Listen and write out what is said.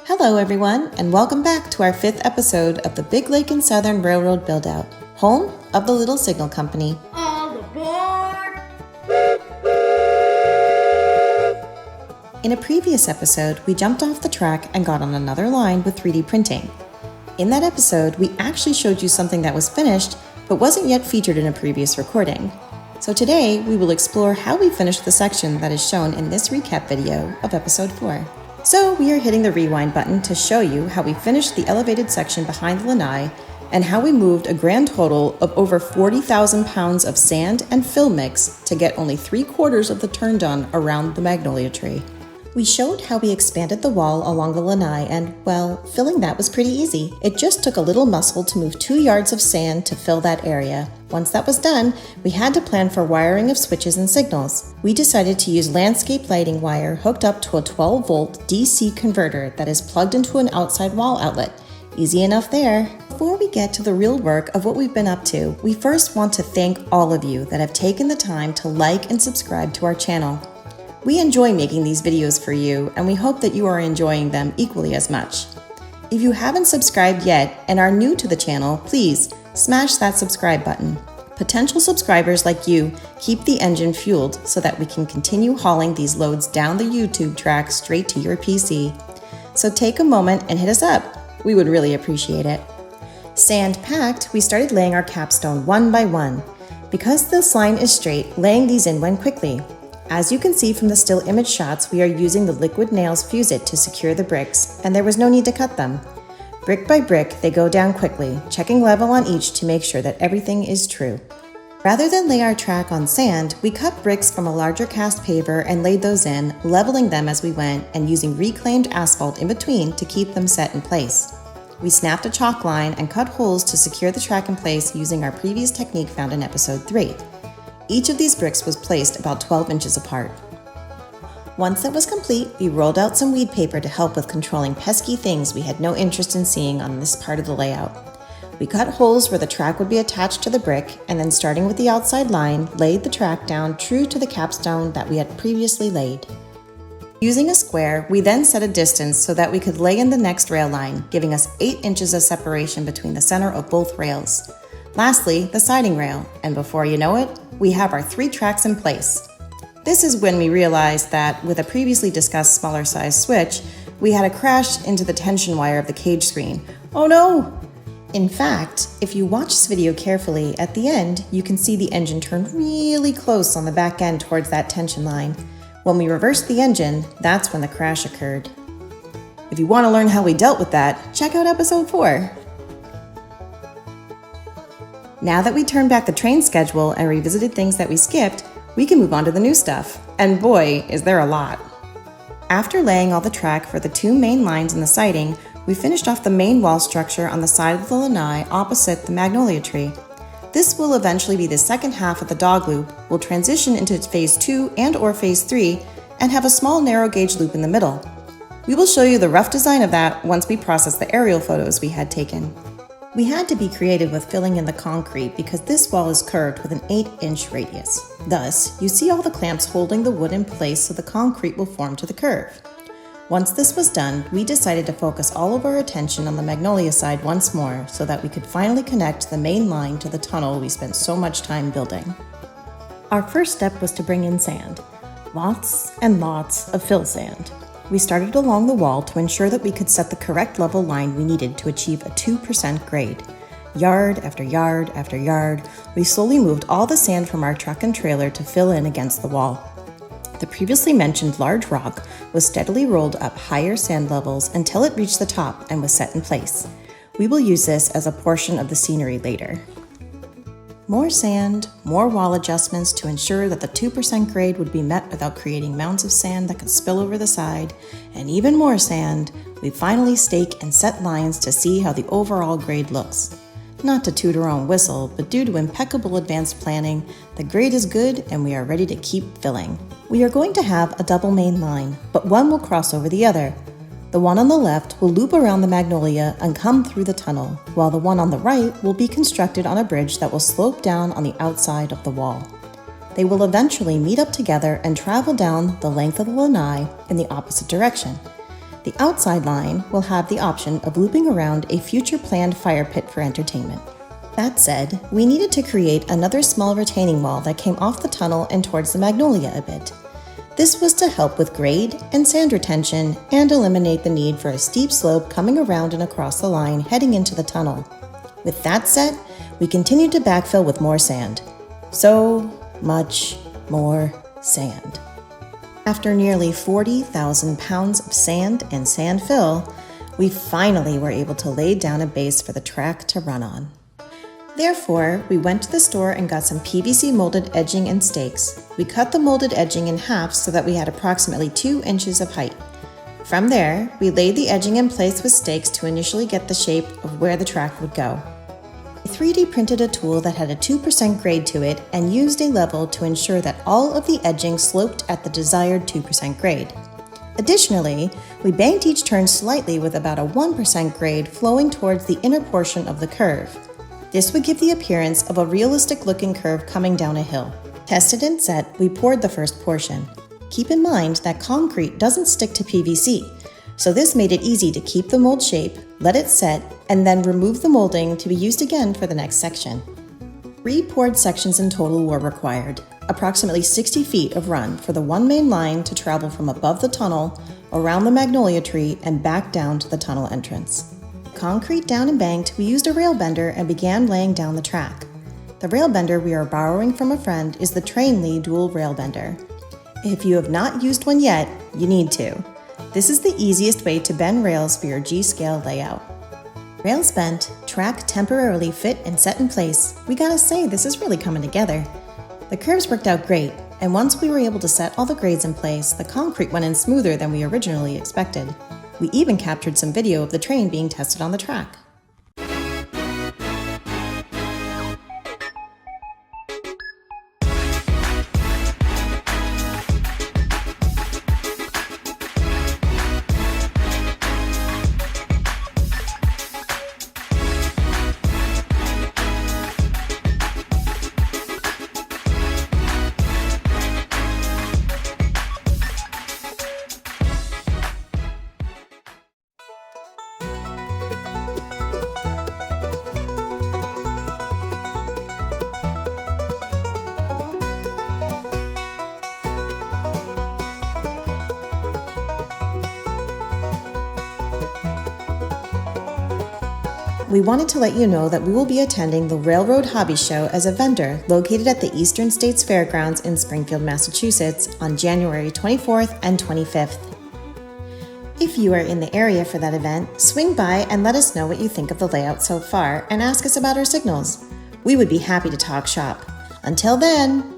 Hello everyone, and welcome back to our 5th episode of the Big Lake and Southern Railroad Buildout, home of the Little Signal Company. All aboard! In a previous episode, we jumped off the track and got on another line with 3D printing. In that episode, we actually showed you something that was finished, but wasn't yet featured in a previous recording. So today, we will explore how we finished the section that is shown in this recap video of episode 4. So we are hitting the rewind button to show you how we finished the elevated section behind the lanai and how we moved a grand total of over 40,000 pounds of sand and fill mix to get only 3/4 of the turn done around the magnolia tree. We showed how we expanded the wall along the lanai and, well, filling that was pretty easy. It just took a little muscle to move 2 yards of sand to fill that area. Once that was done, we had to plan for wiring of switches and signals. We decided to use landscape lighting wire hooked up to a 12-volt DC converter that is plugged into an outside wall outlet. Easy enough there. Before we get to the real work of what we've been up to, we first want to thank all of you that have taken the time to like and subscribe to our channel. We enjoy making these videos for you, and we hope that you are enjoying them equally as much. If you haven't subscribed yet and are new to the channel, please smash that subscribe button. Potential subscribers like you keep the engine fueled so that we can continue hauling these loads down the YouTube track straight to your PC. So take a moment and hit us up. We would really appreciate it. Sand packed, we started laying our capstone one by one. Because this line is straight, laying these in went quickly. As you can see from the still image shots, we are using the liquid nails Fuse-It to secure the bricks, and there was no need to cut them. Brick by brick, they go down quickly, checking level on each to make sure that everything is true. Rather than lay our track on sand, we cut bricks from a larger cast paver and laid those in, leveling them as we went and using reclaimed asphalt in between to keep them set in place. We snapped a chalk line and cut holes to secure the track in place using our previous technique found in episode 3. Each of these bricks was placed about 12 inches apart. Once that was complete, we rolled out some weed paper to help with controlling pesky things we had no interest in seeing on this part of the layout. We cut holes where the track would be attached to the brick, and then starting with the outside line, laid the track down true to the capstone that we had previously laid. Using a square, we then set a distance so that we could lay in the next rail line, giving us 8 inches of separation between the center of both rails. Lastly, the siding rail, and before you know it, we have our 3 tracks in place. This is when we realized that, with a previously discussed smaller size switch, we had a crash into the tension wire of the cage screen. Oh no! In fact, if you watch this video carefully, at the end, you can see the engine turn really close on the back end towards that tension line. When we reversed the engine, that's when the crash occurred. If you want to learn how we dealt with that, check out episode 4. Now that we turned back the train schedule and revisited things that we skipped, we can move on to the new stuff. And boy, is there a lot. After laying all the track for the 2 main lines in the siding, we finished off the main wall structure on the side of the lanai opposite the magnolia tree. This will eventually be the second half of the dog loop, will transition into phase 2 and/or phase 3, and have a small narrow gauge loop in the middle. We will show you the rough design of that once we process the aerial photos we had taken. We had to be creative with filling in the concrete because this wall is curved with an 8-inch radius. Thus, you see all the clamps holding the wood in place so the concrete will form to the curve. Once this was done, we decided to focus all of our attention on the magnolia side once more so that we could finally connect the main line to the tunnel we spent so much time building. Our first step was to bring in sand. Lots and lots of fill sand. We started along the wall to ensure that we could set the correct level line we needed to achieve a 2% grade. Yard after yard after yard, we slowly moved all the sand from our truck and trailer to fill in against the wall. The previously mentioned large rock was steadily rolled up higher sand levels until it reached the top and was set in place. We will use this as a portion of the scenery later. More sand, more wall adjustments to ensure that the 2% grade would be met without creating mounds of sand that could spill over the side, and even more sand, we finally stake and set lines to see how the overall grade looks. Not to toot our own whistle, but due to impeccable advanced planning, the grade is good and we are ready to keep filling. We are going to have a double main line, but one will cross over the other. The one on the left will loop around the magnolia and come through the tunnel, while the one on the right will be constructed on a bridge that will slope down on the outside of the wall. They will eventually meet up together and travel down the length of the lanai in the opposite direction. The outside line will have the option of looping around a future planned fire pit for entertainment. That said, we needed to create another small retaining wall that came off the tunnel and towards the Magnolia a bit. This was to help with grade and sand retention and eliminate the need for a steep slope coming around and across the line heading into the tunnel. With that set, we continued to backfill with more sand. So much more sand. After nearly 40,000 pounds of sand and sand fill, we finally were able to lay down a base for the track to run on. Therefore, we went to the store and got some PVC molded edging and stakes. We cut the molded edging in half so that we had approximately 2 inches of height. From there, we laid the edging in place with stakes to initially get the shape of where the track would go. I 3D printed a tool that had a 2% grade to it and used a level to ensure that all of the edging sloped at the desired 2% grade. Additionally, we banked each turn slightly with about a 1% grade flowing towards the inner portion of the curve. This would give the appearance of a realistic-looking curve coming down a hill. Tested and set, we poured the first portion. Keep in mind that concrete doesn't stick to PVC, so this made it easy to keep the mold shape, let it set, and then remove the molding to be used again for the next section. 3 poured sections in total were required, approximately 60 feet of run for the one main line to travel from above the tunnel, around the magnolia tree, and back down to the tunnel entrance. Concrete down and banked, we used a rail bender and began laying down the track. The rail bender we are borrowing from a friend is the Trainly dual rail bender. If you have not used one yet, you need to. This is the easiest way to bend rails for your G-scale layout. Rails bent, track temporarily fit and set in place. We gotta say, this is really coming together. The curves worked out great, and once we were able to set all the grades in place, the concrete went in smoother than we originally expected. We even captured some video of the train being tested on the track. We wanted to let you know that we will be attending the Railroad Hobby Show as a vendor located at the Eastern States Fairgrounds in Springfield, Massachusetts on January 24th and 25th. If you are in the area for that event, swing by and let us know what you think of the layout so far and ask us about our signals. We would be happy to talk shop. Until then,